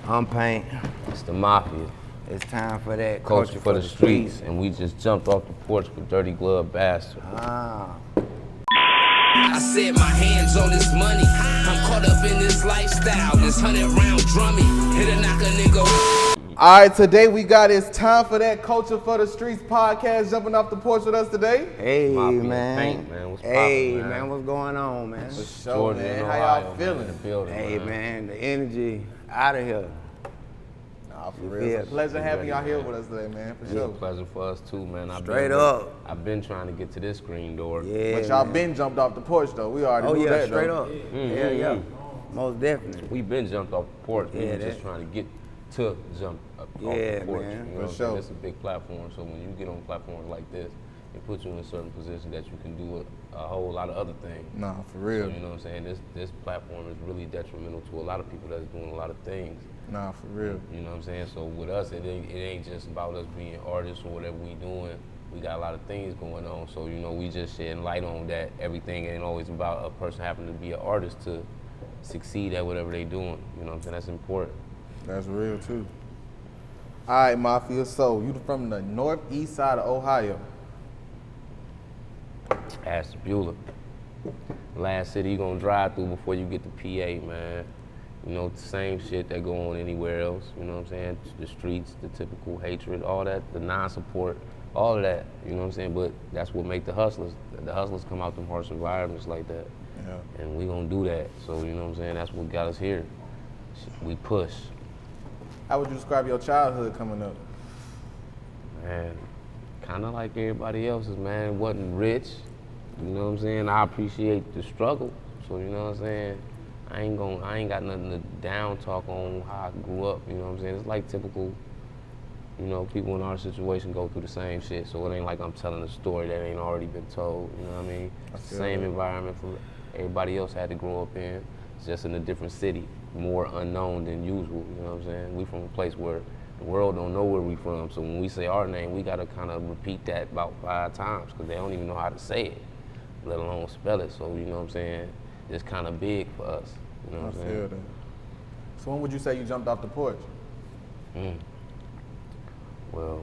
I'm Paint. It's the Mafia. It's time for that Culture for the streets. And we just jumped off the porch with Dirty Glove Bastard. I set my hands on this money. I'm caught up in this lifestyle. This 100-round drummy. Hit a knock a nigga. All right, today we got It's Time for That Culture for the Streets podcast jumping off the porch with us today. Hey, Mafia man. Paint, man. What's hey, poppin', man. What's going on, man? For sure, Jordan man. in How Ohio, y'all man, feeling? in the building, Hey, man. The energy out of here. Nah, for You real. feel It's a pleasure having ready, y'all here man. with us today, man, for It's sure. a pleasure for us too, man. Straight up. I've been trying to get to this screen door. Yeah, But y'all man. been jumped off the porch, though. We already Oh, knew yeah, that, straight though. up. Yeah. Most definitely. We been jumped off the porch. We Yeah, were just that- trying to get to jump off Yeah, the porch. man. You know For what I'm sure. saying? It's a big platform, so when you get on platforms like this, it puts you in a certain position that you can do a whole lot of other things. Nah, for So, real. you know what I'm saying? This platform is really detrimental to a lot of people that's doing a lot of things. Nah, for real. You know what I'm saying? So with us, it ain't just about us being artists or whatever we doing. We got a lot of things going on. So, you know, we just shedding light on that. Everything ain't always about a person having to be an artist to succeed at whatever they doing. You know what I'm saying? That's important. That's real, too. All right, Mafia. So, you from the northeast side of Ohio. Ask Bueller. Last city you gonna drive through before you get to PA, man. You know, the same shit that go on anywhere else. You know what I'm saying? The streets, the typical hatred, all that, the non-support, all of that. You know what I'm saying? But that's what make the hustlers. The hustlers come out them harsh environments like that. Yeah. And we gonna do that. So, you know what I'm saying? That's what got us here. We push. How would you describe your childhood coming up? Man, kind of like everybody else's, man. It wasn't rich. You know what I'm saying? I appreciate the struggle. So, you know what I'm saying? I ain't got nothing to down talk on how I grew up. You know what I'm saying? It's like typical, you know, people in our situation go through the same shit. So it ain't like I'm telling a story that ain't already been told. You know what I mean? It's the same environment from everybody else had to grow up in. It's just in a different city, more unknown than usual. You know what I'm saying? We from a place where the world don't know where we from. So when we say our name, we gotta kind of repeat that about 5 times because they don't even know how to say it, let alone spell it. So, you know what I'm saying? It's kind of big for us. You know what I'm I saying? feel that. So, when would you say you jumped off the porch? Well,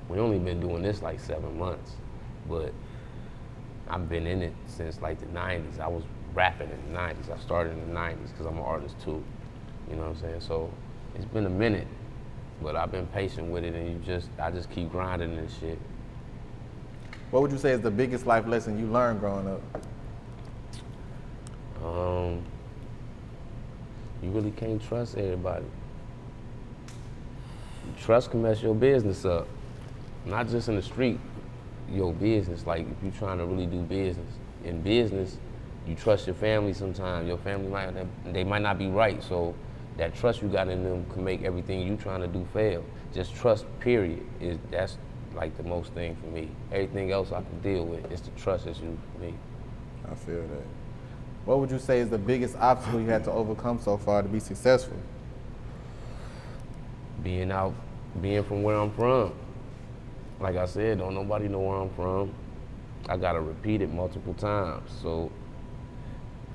we only been doing this like 7 months, but I've been in it since like the 90s. I was rapping in the 90s. I started in the 90s because I'm an artist too. You know what I'm saying? So it's been a minute, but I've been patient with it, and I just keep grinding this shit. What would you say is the biggest life lesson you learned growing up? You really can't trust everybody. Trust can mess your business up. Not just in the street, your business. Like if you're trying to really do business. In business, you trust your family sometimes. Your family they might not be right. So that trust you got in them can make everything you trying to do fail. Just trust, period. That's like the most thing for me. Everything else I can deal with. It's the trust issue for me. I feel that. What would you say is the biggest obstacle you had to overcome so far to be successful? Being from where I'm from. Like I said, don't nobody know where I'm from. I gotta repeat it multiple times. So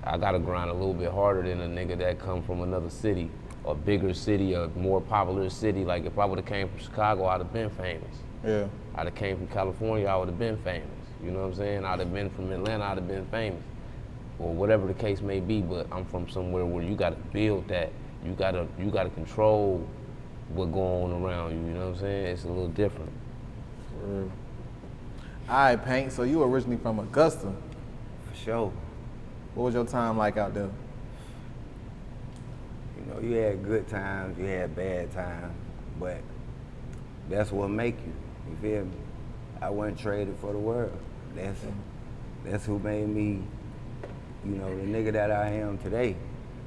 I gotta grind a little bit harder than a nigga that come from another city, a bigger city, a more popular city. Like if I would've came from Chicago, I'd have been famous. Yeah. I'd have came from California, I would have been famous. You know what I'm saying? I'd have been from Atlanta, I'd have been famous. Or whatever the case may be, but I'm from somewhere where you gotta build that. You gotta control what going on around you, you know what I'm saying? It's a little different. For real. All right, Paint, so you originally from Augusta. For sure. What was your time like out there? You know, you had good times, you had bad times, but that's what make you. You feel me? I wasn't traded for the world. That's who made me, you know, the nigga that I am today.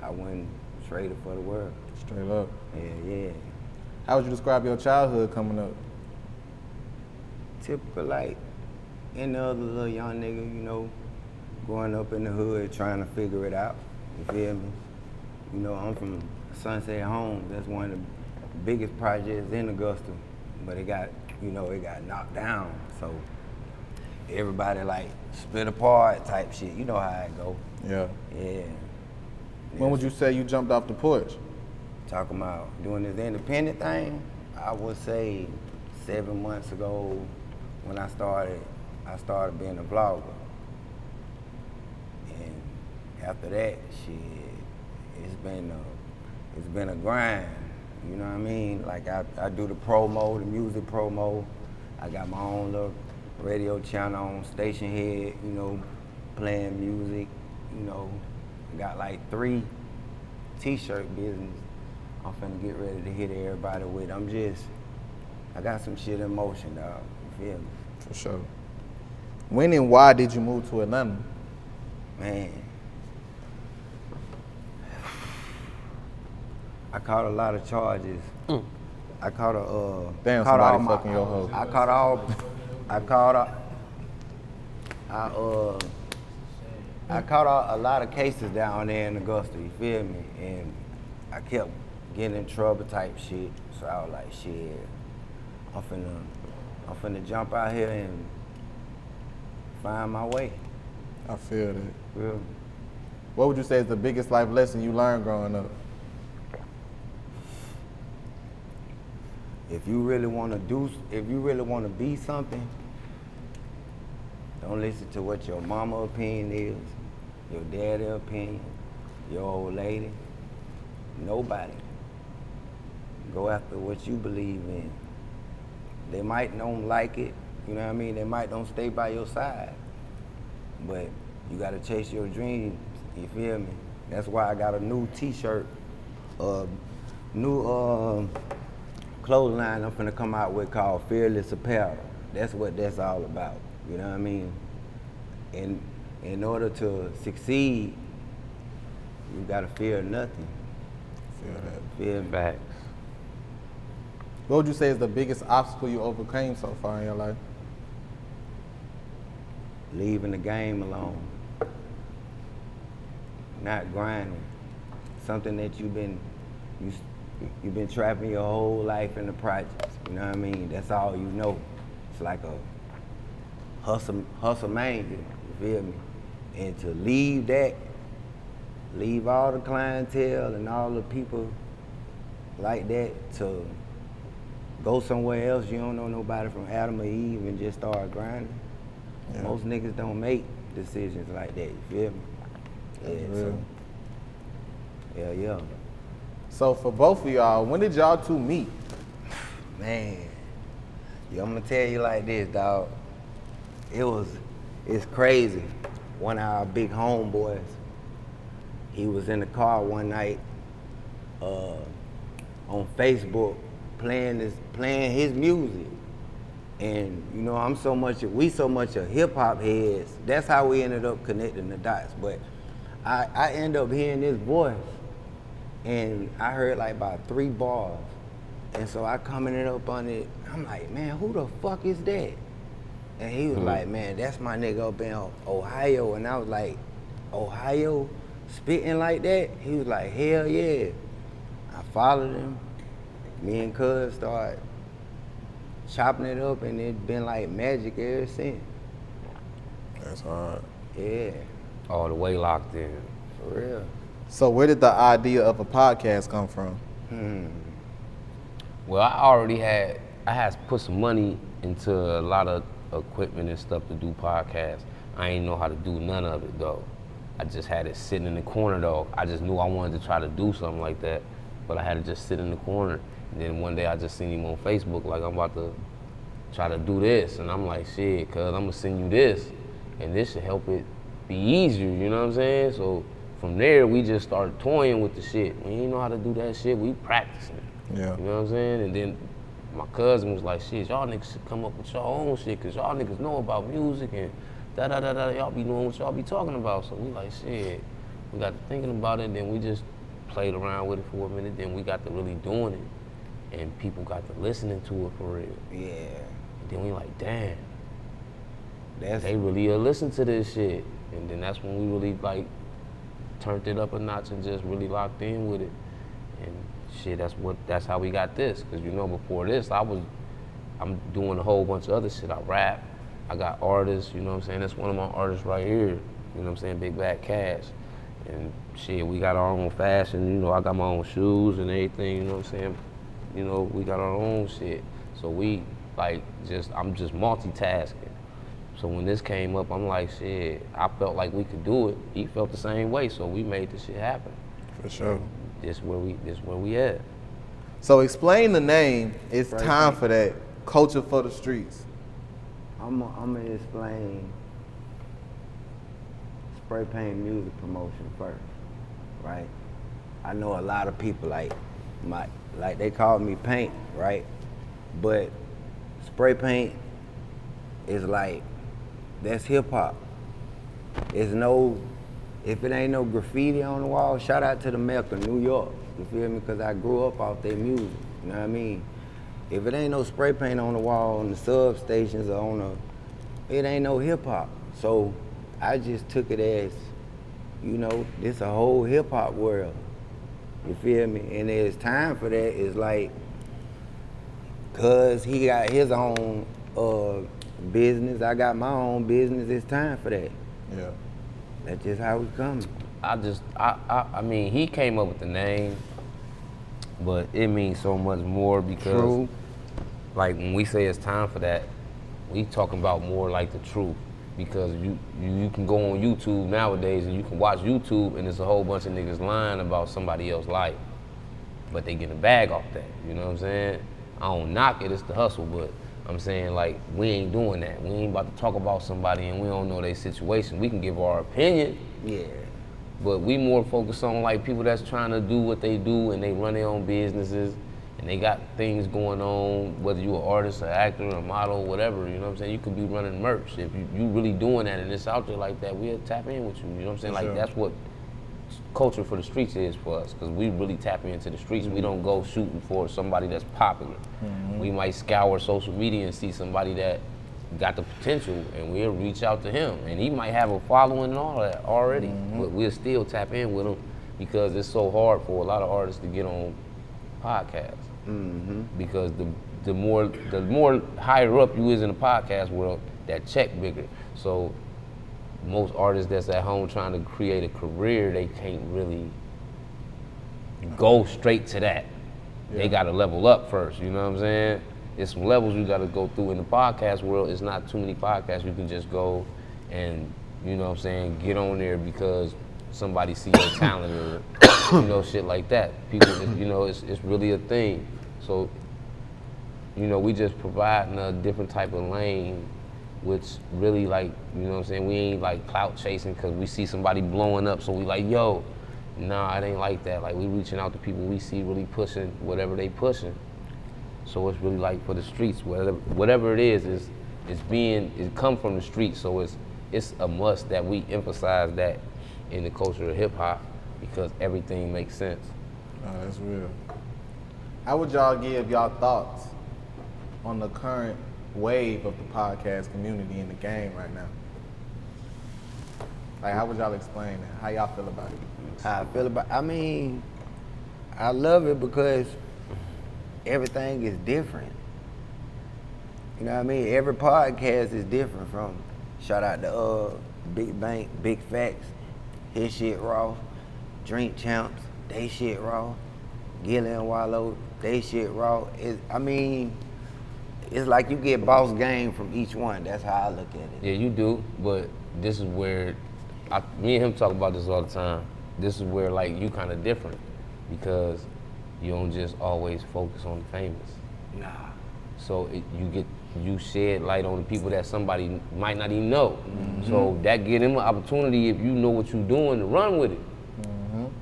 I wasn't traded for the world. Straight up. Yeah. How would you describe your childhood coming up? Typical like any other little young nigga, you know, growing up in the hood trying to figure it out. You feel me? You know, I'm from Sunset Homes. That's one of the biggest projects in Augusta, but it got knocked down. So everybody like split apart type shit. You know how it go. Yeah. Yeah. When would you say you jumped off the porch? Talking about doing this independent thing, I would say 7 months ago when I started being a vlogger. And after that, shit, it's been a grind. You know what I mean? Like I do the promo, the music promo. I got my own little radio channel on Station Head, you know, playing music, you know. I got like 3 t-shirt business I'm finna get ready to hit everybody with. I got some shit in motion, dog. You feel me? For sure. When and why did you move to Atlanta? Man, I caught a lot of charges. I caught a Damn, caught somebody all my- fucking your hoe. I caught a lot of cases down there in Augusta, you feel me? And I kept getting in trouble type shit. So I was like, shit, I'm finna jump out here and find my way. I feel that. Real. What would you say is the biggest life lesson you learned growing up? If you really wanna be something, don't listen to what your mama opinion is, your daddy opinion, your old lady, nobody. Go after what you believe in. They might don't like it, you know what I mean? They might don't stay by your side, but you gotta chase your dreams, you feel me? That's why I got a new t-shirt, new clothesline I'm finna come out with called Fearless Apparel. That's what that's all about, you know what I mean? And in order to succeed, you gotta fear nothing. Feel that. Feel me? Facts. What would you say is the biggest obstacle you overcame so far in your life? Leaving the game alone. Not grinding. Something that you've been trapping your whole life in the projects. You know what I mean? That's all you know. It's like a hustle mania, you feel me? And to leave that, leave all the clientele and all the people like that to go somewhere else you don't know nobody from Adam or Eve and just start grinding. Yeah. Most niggas don't make decisions like that, you feel me? That's Yeah, real. so, yeah. So for both of y'all, when did y'all two meet? Man, yeah, I'm gonna tell you like this, dog. It's crazy. One of our big homeboys, he was in the car one night on Facebook playing his music. And you know, we so much of hip hop heads. That's how we ended up connecting the dots. But I end up hearing this voice, and I heard like about 3 bars. And so I commented up on it. I'm like, man, who the fuck is that? And he was like, man, that's my nigga up in Ohio. And I was like, Ohio spitting like that? He was like, hell yeah. I followed him. Me and Cuz started chopping it up, and it's been like magic ever since. That's hard. Yeah, All the way locked in. for real. So where did the idea of a podcast come from? Well, I had put some money into a lot of equipment and stuff to do podcasts. I ain't know how to do none of it though. I just had it sitting in the corner though. I just knew I wanted to try to do something like that, but I had to just sit in the corner. And then one day I just seen him on Facebook like, I'm about to try to do this. And I'm like, shit, cuz I'm gonna send you this. And this should help it be easier, you know what I'm saying? So from there, we just started toying with the shit. We ain't know how to do that shit, we practicing. Yeah. You know what I'm saying? And then my cousin was like, shit, y'all niggas should come up with your own shit, cause y'all niggas know about music and da-da-da-da, y'all be doing what y'all be talking about. So we like, shit, we got to thinking about it, then we just played around with it for a minute, then we got to really doing it. And people got to listening to it for real. Yeah. And then we like, damn, That's they really listen to this shit. And then that's when we really like turned it up a notch and just really locked in with it. And shit, that's how we got this. Cause you know, before this, I'm doing a whole bunch of other shit. I rap, I got artists, you know what I'm saying? That's one of my artists right here, you know what I'm saying? Big Bad Cash. And shit, we got our own fashion, you know, I got my own shoes and everything, you know what I'm saying? You know, we got our own shit. So we, like, I'm just multitasking. So when this came up, I'm like, shit, I felt like we could do it. He felt the same way, so we made this shit happen. For sure. This where we at. So explain the name. It's Right. time for that. Culture for the streets. I'm gonna explain spray paint music promotion first, right? I know a lot of people like they call me Paint, right? But spray paint is like, that's hip hop. If it ain't no graffiti on the wall, shout out to the Mecca, New York. You feel me? Because I grew up off their music. You know what I mean? If it ain't no spray paint on the wall, on the substations, or it ain't no hip hop. So I just took it as, you know, this a whole hip hop world. You feel me? And it's time for that. It's like, cause he got his own business, I got my own business. It's time for that. Yeah. That's just how we coming. I mean, he came up with the name, but it means so much more because, True. like, when we say it's time for that, we talking about more like the truth. Because you can go on YouTube nowadays and you can watch YouTube and there's a whole bunch of niggas lying about somebody else's life, but they get a bag off that. You know what I'm saying? I don't knock it, it's the hustle, but I'm saying, like, we ain't doing that. We ain't about to talk about somebody and we don't know their situation. We can give our opinion. Yeah. But we more focused on, like, people that's trying to do what they do and they run their own businesses and they got things going on, whether you an artist, an actor, a model, whatever, you know what I'm saying? You could be running merch. If you really doing that and it's out there like that, we'll tap in with you, you know what I'm saying? For Like, sure. that's what culture for the streets is for us, because we really tap into the streets. We don't go shooting for somebody that's popular. We might scour social media and see somebody that got the potential and we'll reach out to him. And he might have a following and all that already, but we'll still tap in with him because it's so hard for a lot of artists to get on podcasts. Because the more higher up you is in the podcast world, that check bigger. So most artists that's at home trying to create a career, they can't really go straight to that. They gotta level up first, you know what I'm saying? There's some levels you gotta go through in the podcast world. It's not too many podcasts you can just go and, you know what I'm saying, get on there because somebody see your talent or, you know, shit like that. People, you know, it's really a thing. So, you know, we just providing a different type of lane, which really, like, you know what I'm saying, we ain't like clout chasing because we see somebody blowing up, so we like, yo, nah, it ain't like that. Like, we reaching out to people we see really pushing whatever they pushing. So it's really like for the streets, whatever it is it come from the streets, so it's a must that we emphasize that in the culture of hip hop because everything makes sense. Oh, that's real. How would y'all give y'all thoughts on the current wave of the podcast community in the game right now? Like, how would y'all explain that? How y'all feel about it? How I feel about, I mean, I love it because everything is different. You know what I mean? Every podcast is different. From, shout out to Big Bank, Big Facts, his shit raw. Drink Champs, they shit raw. Gilly and Wallow, they shit raw. I mean, it's like you get boss game from each one. That's how I look at it. Yeah, you do, but this is where, me and him talk about this all the time. This is where, like, you kind of different because you don't just always focus on the famous. Nah. So you shed light on the people that somebody might not even know. So that give them an opportunity, if you know what you're doing, to run with it.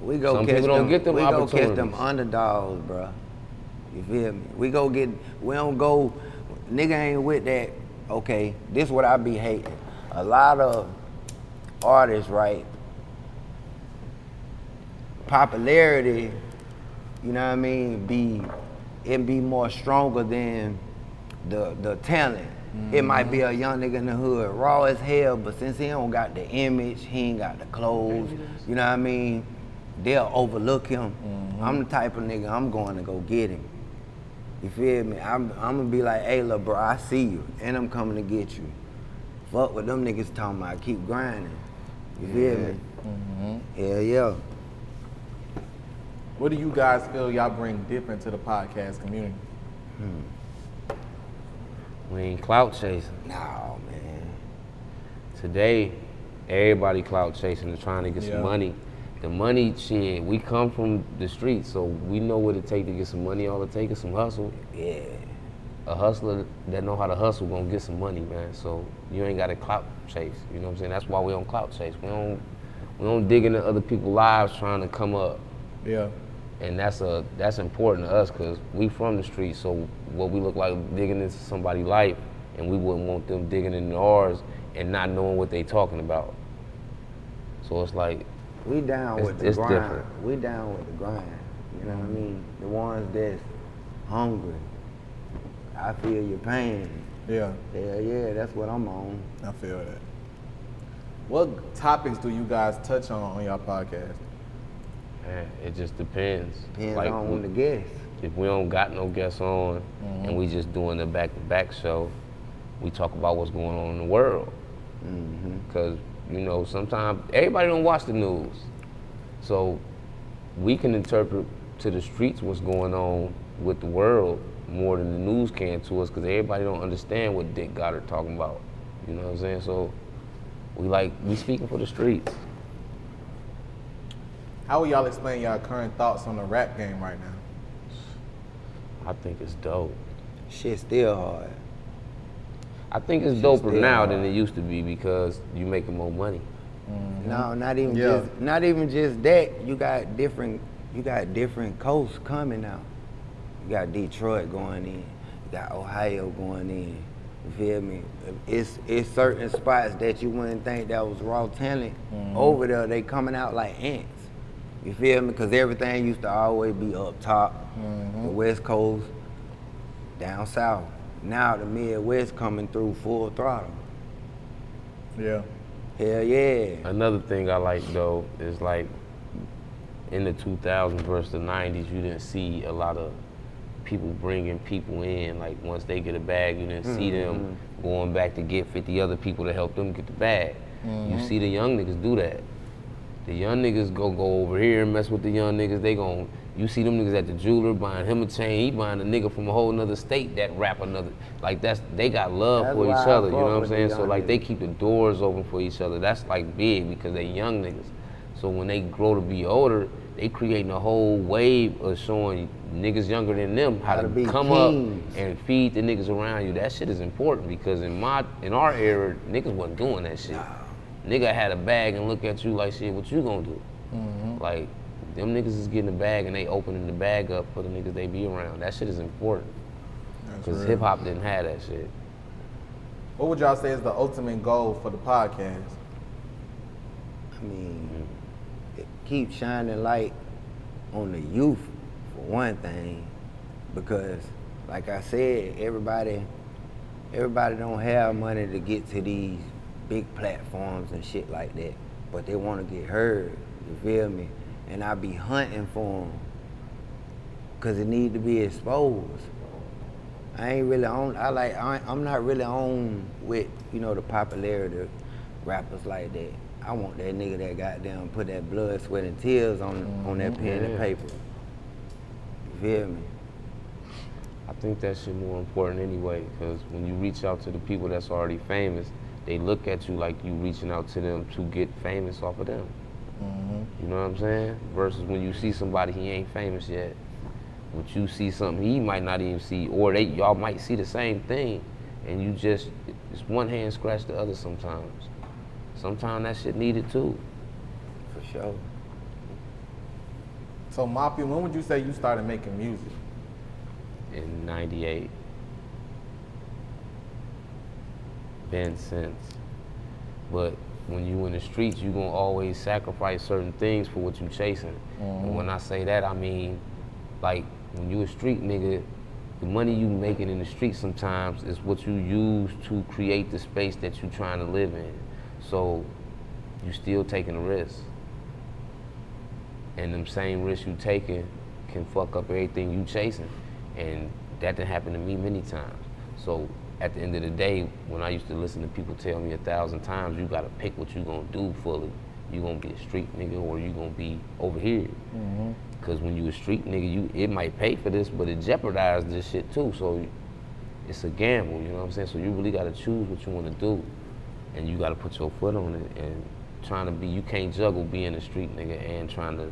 We go Some catch people don't them, get them we go catch them opportunities. underdogs, bro. You feel me? We don't go, nigga ain't with that, okay, this what I be hating. A lot of artists, right, popularity, you know what I mean, it be more stronger than the talent. It might be a young nigga in the hood, raw as hell, but since he don't got the image, he ain't got the clothes, you know what I mean, they'll overlook him. I'm the type of nigga, I'm going to go get him. You feel me? I'm gonna be like, hey, lil' bro, I see you, and I'm coming to get you. Fuck what them niggas talking about, keep grinding. You feel me? Hell yeah. What do you guys feel y'all bring different to the podcast community? We ain't clout chasing. No, man. Today, everybody clout chasing and trying to get Yeah. some money. The money, shit, we come from the streets, so we know what it take to get some money. All it take is some hustle. Yeah. A hustler that know how to hustle gonna get some money, man. So you ain't got to clout chase. You know what I'm saying? That's why we don't clout chase. We don't dig into other people's lives trying to come up. Yeah. And that's important to us because we from the streets. So what we look like digging into somebody's life, and we wouldn't want them digging into ours and not knowing what they talking about. So it's like We down with the it's grind. different. We down with the grind. You know what I mean? The ones that's hungry. I feel your pain. Yeah. Hell yeah, that's what I'm on. I feel that. What topics do you guys touch on your podcast? Man, it just depends. Depends Like, on the guest. if we don't got no guests on and we just doing the back-to-back show, we talk about what's going on in the world. Because, you know, sometimes everybody don't watch the news. So we can interpret to the streets what's going on with the world more than the news can to us because everybody don't understand what Dick Goddard talking about. You know what I'm saying? So we speaking for the streets. How will y'all explain y'all current thoughts on the rap game right now? I think it's dope. Shit still hard. I think it's Shit doper still now hard. than it used to be because you making more money. No, not even Yeah. just that. You got different coasts coming out. You got Detroit going in. You got Ohio going in. You feel me? It's certain spots that you wouldn't think that was raw talent. Over there, they coming out like ants. You feel me? Because everything used to always be up top. The West Coast, down south. Now the Midwest coming through full throttle. Yeah. Hell yeah. Another thing I like though is like in the 2000s versus the 90s, you didn't see a lot of people bringing people in. Like once they get a bag, you didn't see them going back to get 50 other people to help them get the bag. You see the young niggas do that. The young niggas go over here and mess with the young niggas. You see them niggas at the jeweler buying him a chain. He buying a nigga from a whole nother state that rap another. Like they got love That's for why each I other. You fuck know what I'm with the saying? So young like they niggas. keep the doors open for each other. That's like big because they young niggas. So when they grow to be older, they creating a whole wave of showing niggas younger than them how How to to be come kings. up and feed the niggas around you. That shit is important because in our era, niggas wasn't doing that shit. Nigga had a bag and look at you like, shit, what you gonna do? Like, them niggas is getting a bag and they opening the bag up for the niggas they be around. That shit is important. Because real. hip hop didn't have that shit. What would y'all say is the ultimate goal for the podcast? I mean, it keeps shining light on the youth, for one thing, because, like I said, everybody don't have money to get to these big platforms and shit like that, but they want to get heard, you feel me? And I be hunting for them, because it need to be exposed. I ain't really on, I'm not really on with, the popularity of rappers like that. I want that nigga that goddamn put that blood, sweat, and tears on that pen and paper. You feel me? I think that shit more important anyway, because when you reach out to the people that's already famous, they look at you like you reaching out to them to get famous off of them. You know what I'm saying? Versus when you see somebody, he ain't famous yet, but you see something he might not even see, or y'all might see the same thing, and you just, it's one hand scratch the other sometimes. Sometimes that shit needed too. For sure. So Mafia, when would you say you started making music? In 98. Been since. But when you in the streets, you gonna always sacrifice certain things for what you chasing. And when I say that, I mean, like, when you a street nigga, the money you making in the street sometimes is what you use to create the space that you trying to live in. So you still taking a risk. And them same risks you taking can fuck up everything you chasing. And that done happened to me many times. So at the end of the day, when I used to listen to people tell me 1,000 times, you gotta pick what you gonna do fully. you gonna be a street nigga or you gonna be over here. Cause when you a street nigga, it might pay for this, but it jeopardizes this shit too. So it's a gamble, you know what I'm saying? So you really gotta choose what you wanna do. And you gotta put your foot on it and trying to be, you can't juggle being a street nigga and trying to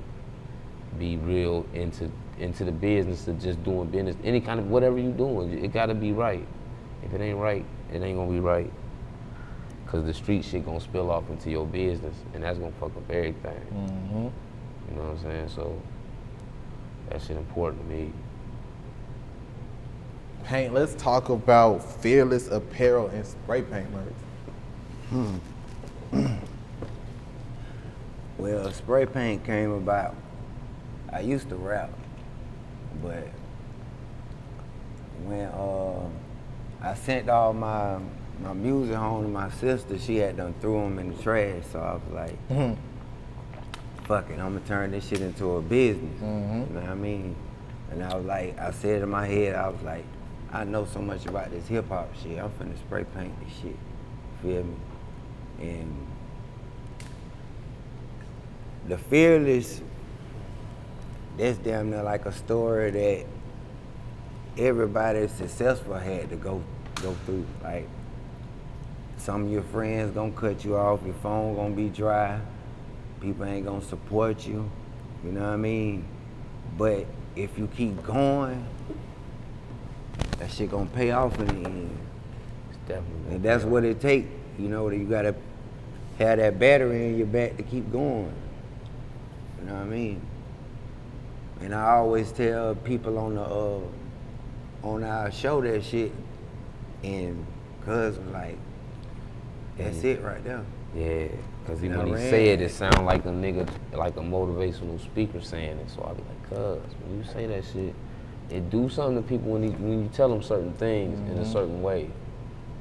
be real into the business of just doing business. Any kind of, whatever you doing, it gotta be right. If it ain't right, it ain't gonna be right. Cause the street shit gonna spill off into your business and that's gonna fuck up everything. You know what I'm saying? So that shit important to me. Paint, let's talk about Fearless apparel and spray paint merch. Well, spray paint came about. I used to rap, but when I sent all my music home to my sister, she had done threw them in the trash, so I was like, fuck it, I'm gonna turn this shit into a business. You know what I mean? And I was like, I said in my head, I was like, I know so much about this hip hop shit, I'm finna spray paint this shit, feel me? And the Fearless, that's damn near like a story that everybody successful had to go through. Like, some of your friends gonna cut you off, your phone gonna be dry, people ain't gonna support you, you know what I mean? But if you keep going, that shit gonna pay off in the end. It's definitely. And that's what it take, you know, you gotta have that battery in your back to keep going. You know what I mean? And I always tell people on our show that shit, and cuz was like, that's it right there. Yeah, cause And when he say it sound like a nigga, like a motivational speaker saying it. So I be like, cuz, when you say that shit, it do something to people when you tell them certain things in a certain way.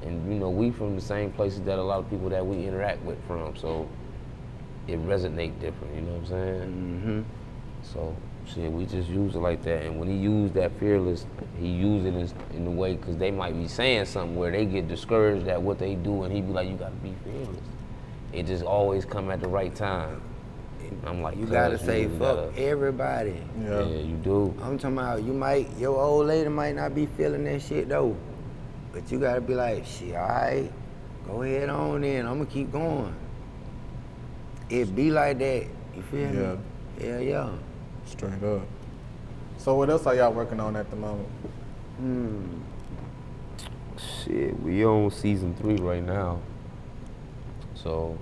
And you know, we from the same places that a lot of people that we interact with from, so it resonate different, you know what I'm saying? So shit, we just use it like that. And when he used that Fearless, he used it in the way, cause they might be saying something where they get discouraged at what they do, and he be like, you gotta be fearless. It just always come at the right time. And I'm like, You gotta say fuck everybody. Yeah, you do. I'm talking about your old lady might not be feeling that shit though, but you gotta be like, shit, all right, go ahead on then, I'm gonna keep going. It be like that, you feel me? Hell yeah. Straight up. So what else are y'all working on at the moment? Shit, we on season 3 right now. So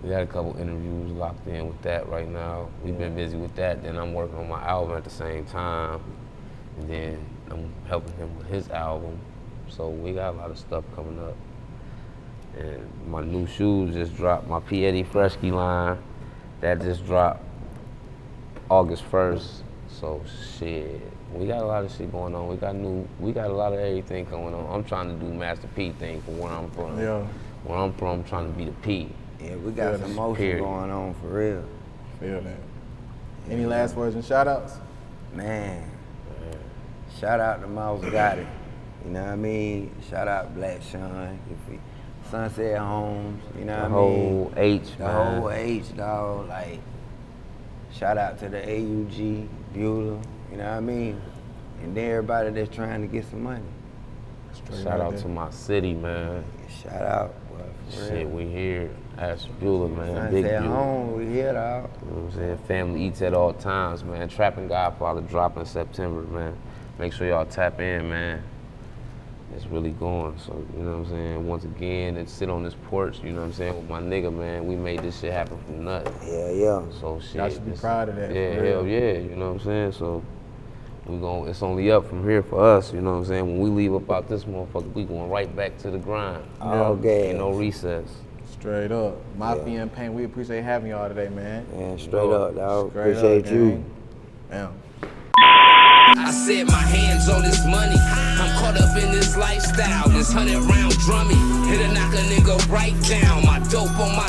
we got a couple interviews locked in with that right now. We've been busy with that. Then I'm working on my album at the same time. And then I'm helping him with his album. So we got a lot of stuff coming up. And my new shoes just dropped, my P. Eddie Fresky line, that just dropped August 1st. So shit, we got a lot of shit going on. We got a lot of everything going on. I'm trying to do Master P thing for where I'm from. Yeah. Where I'm from, I'm trying to be the P. Yeah, we got some motion going on for real. Feel that. Any last words and shout outs? Man, shout out to Mouse Got It. You know what I mean? Shout out Black Sean, Sunset Homes, you know what I mean? The whole H, The man. whole H, dog. Like, shout out to the AUG, Bueller, you know what I mean? And then everybody that's trying to get some money. Shout out to my city, man. Shout out, boy, for Shit, real. we here. Ask Bueller, man. Big Sunset Bueller. Home, we here, dog. You know what I'm saying? Family eats at all times, man. Trapping Godfather dropping September, man. Make sure y'all tap in, man. It's really going. So, you know what I'm saying? Once again, it's sit on this porch, you know what I'm saying, with my nigga, man. We made this shit happen from nothing. Yeah. So shit. Y'all should be proud of that. Yeah, for real. hell yeah, you know what I'm saying? So it's only up from here for us, you know what I'm saying? When we leave up out this motherfucker, we going right back to the grind. All gas. Ain't no recess. Straight up. Mafia and Paint, we appreciate having y'all today, man. Yeah, straight up, dog. Straight Appreciate up, you. gang. Damn. I said my hands on this money. I'm caught up in this lifestyle. This 100-round drummy. Hit a knock a nigga right down. My dope on my